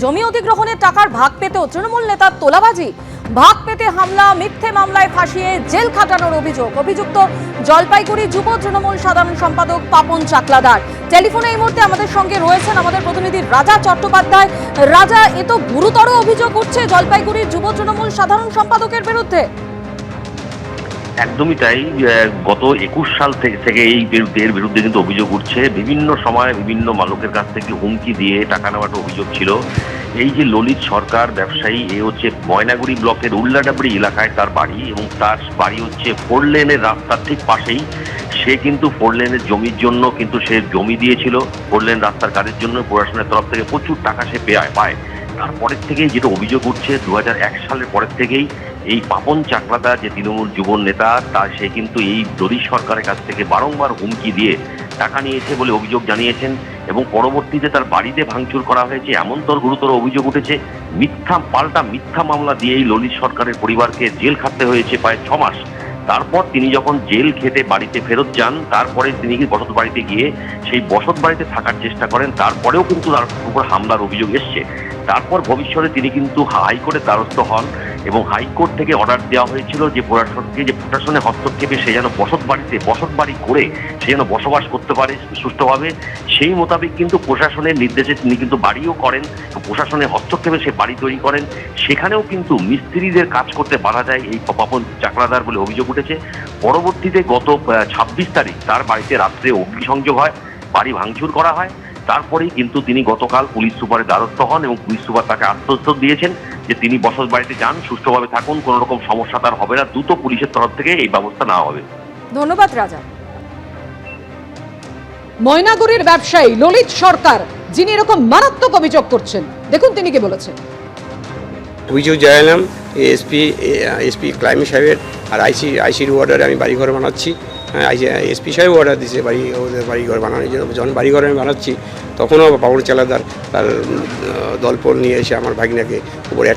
জমি অধিগ্রহণের টাকার ভাগ পেতেও তৃণমূল নেতার তোলাবাজি, ভাগ পেতে হামলা, মিথ্যে মামলায় ফাঁসিয়ে জেল খাটানোর অভিযোগ। অভিযুক্ত জলপাইগুড়ি যুব তৃণমূল সাধারণ সম্পাদক পাপন চাকলাদার। টেলিফোনে এই মুহূর্তে আমাদের সঙ্গে রয়েছেন আমাদের প্রতিনিধি রাজা চট্টোপাধ্যায়। রাজা, এ তো গুরুতর অভিযোগ উঠছে জলপাইগুড়ির যুব তৃণমূল সাধারণ সম্পাদকের বিরুদ্ধে। একদমই তাই। গত 21 সাল থেকে এর বিরুদ্ধে কিন্তু অভিযোগ উঠছে। বিভিন্ন সময় বিভিন্ন লোকের কাছ থেকে হুমকি দিয়ে টাকা নেওয়ার অভিযোগ ছিল। এই যে ললিত সরকার ব্যবসায়ী, এ হচ্ছে ময়নাগুড়ি ব্লকের উল্লাডাবড়ি এলাকায় তার বাড়ি, এবং তার বাড়ি হচ্ছে 4 লেনের রাস্তার ঠিক পাশেই। সে কিন্তু 4 লেনের জমির জন্য কিন্তু সে জমি দিয়েছিল 4 লেন রাস্তার কাজের জন্য। প্রশাসনের তরফ থেকে প্রচুর টাকা সে পায়। তারপরের থেকেই যেটা অভিযোগ উঠছে, 2001 সালের পরের থেকেই এই পাপন চাকলাদার যে তৃণমূল যুব নেতা, সে কিন্তু এই ললিত সরকারের কাছ থেকে বারংবার হুমকি দিয়ে টাকা নিয়েছে বলে অভিযোগ জানিয়েছেন, এবং পরবর্তীতে তার বাড়িতে ভাঙচুর করা হয়েছে, এমন তোর গুরুতর অভিযোগ উঠেছে। পাল্টা মিথ্যা মামলা দিয়ে এই ললিত সরকারের পরিবারকে জেল খাটতে হয়েছে প্রায় 6 মাস। তারপর তিনি যখন জেল খেটে বাড়িতে ফেরত যান, তারপরে তিনি বসত বাড়িতে গিয়ে সেই বসত বাড়িতে থাকার চেষ্টা করেন। তারপরেও কিন্তু তার উপর হামলার অভিযোগ এসছে। তারপর ভবিষ্যতে তিনি কিন্তু হাইকোর্টের দ্বারস্থ হন, এবং হাইকোর্ট থেকে অর্ডার দেওয়া হয়েছিল যে প্রশাসনের হস্তক্ষেপে সে যেন বসত বাড়ি করে সে যেন বসবাস করতে পারে সুষ্ঠুভাবে। সেই মোতাবেক কিন্তু প্রশাসনের নির্দেশে তিনি কিন্তু বাড়িও করেন, প্রশাসনের হস্তক্ষেপে সে বাড়ি তৈরি করেন। সেখানেও কিন্তু মিস্ত্রিদের কাজ করতে বাধা দেয় এই পাপন চাকলাদার বলে অভিযোগ উঠেছে। পরবর্তীতে গত 26 তারিখ তার বাড়িতে রাত্রে অগ্নিসংযোগ হয়, বাড়ি ভাঙচুর করা হয়। তারপরেই কিন্তু তিনি গতকাল পুলিশ সুপারের দ্বারস্থ হন, এবং পুলিশ সুপার তাকে আশ্বস্ত দিয়েছেন যে তিনি বসত বাড়িতে যান, সুষ্ঠুভাবে থাকুন, কোনো রকম সমস্যা তার হবে না, দ্রুত পুলিশের তরফ থেকে এই ব্যবস্থা নেওয়া হবে। ধন্যবাদ রাজা। ময়নাগুড়ির ব্যবসায়ী ললিত সরকার, যিনি এরকম মারাত্মক অভিযোগ করছেন, দেখুন তিনি কি বলেছেন। অভিযোগ জানালাম এসপি ক্লাইমেট সাহেবের, আর আইসির অর্ডারে আমি বাড়িঘর বানাচ্ছি। এসপি সাহেব অর্ডার দিয়েছে ওদের বাড়িঘর বানানোর জন্য। যখন বাড়িঘর আমি বানাচ্ছি, তখনও পাপন চাকলাদার তার দলপল নিয়ে এসে আমার ভাগিনাকে উপরে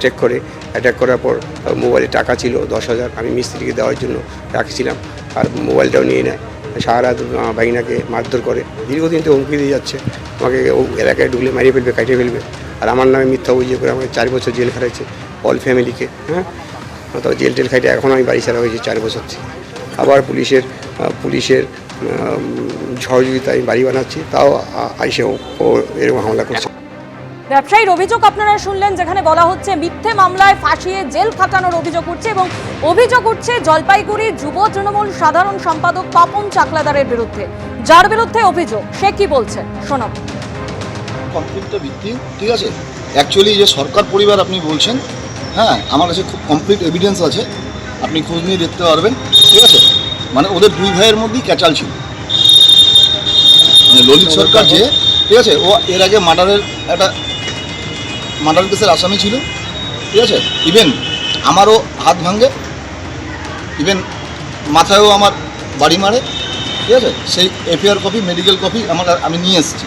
অ্যাটাক করার পর মোবাইলে টাকা ছিল 10,000, আমি মিস্ত্রিকে দেওয়ার জন্য রাখছিলাম, আর মোবাইলটাও নিয়ে নেয়। সারা রাত ভাগিনাকে মারধর করে, দীর্ঘদিন তো হুমকি দিয়ে যাচ্ছে, আমাকে এলাকায় ঢুকলে মারিয়ে ফেলবে, কাটিয়ে ফেলবে, আর আমার নামে মিথ্যা অভিযোগ করে আমাকে 4 বছর জেল খাটাচ্ছে অল ফ্যামিলিকে। হ্যাঁ, তো জেল খাইটে এখন আমি বাড়ি ছাড়া হয়েছি 4 বছর থেকে। আবার পুলিশের সহযোগিতায় বাড়ি বানাচ্ছি, তাও আইসেও এরকম হামলা করছে। ব্যবসায়ীর অভিযোগ আপনারা শুনলেন, যেখানে বলা হচ্ছে মিথ্যে মামলায় ফাঁসিয়ে জেল খাটানোর অভিযোগ উঠছে, এবং অভিযোগ উঠছে জলপাইগুড়ি যুব তৃণমূল সাধারণ সম্পাদক পাপন চাকলাদারের বিরুদ্ধে। যার বিরুদ্ধে অভিযোগ, সে কি বলছে শোনাব। কমপ্লিটটা ভিত্তি, ঠিক আছে। অ্যাকচুয়ালি যে সরকার পরিবার আপনি বলছেন, হ্যাঁ, আমার কাছে খুব কমপ্লিট এভিডেন্স আছে, আপনি খোঁজ নিয়ে দেখতে পারবেন, ঠিক আছে। মানে ওদের 2 ভাইয়ের মধ্যেই ক্যাচাল ছিল। মানে ললিত সরকার যে, ঠিক আছে, ও এর আগে মার্ডার কেসের আসামি ছিল, ঠিক আছে। ইভেন আমারও হাত ভাঙে, ইভেন মাথায়ও আমার বাড়ি মারে, ঠিক আছে। সেই এফআইআর কপি, মেডিকেল কপি আমি নিয়ে এসেছি।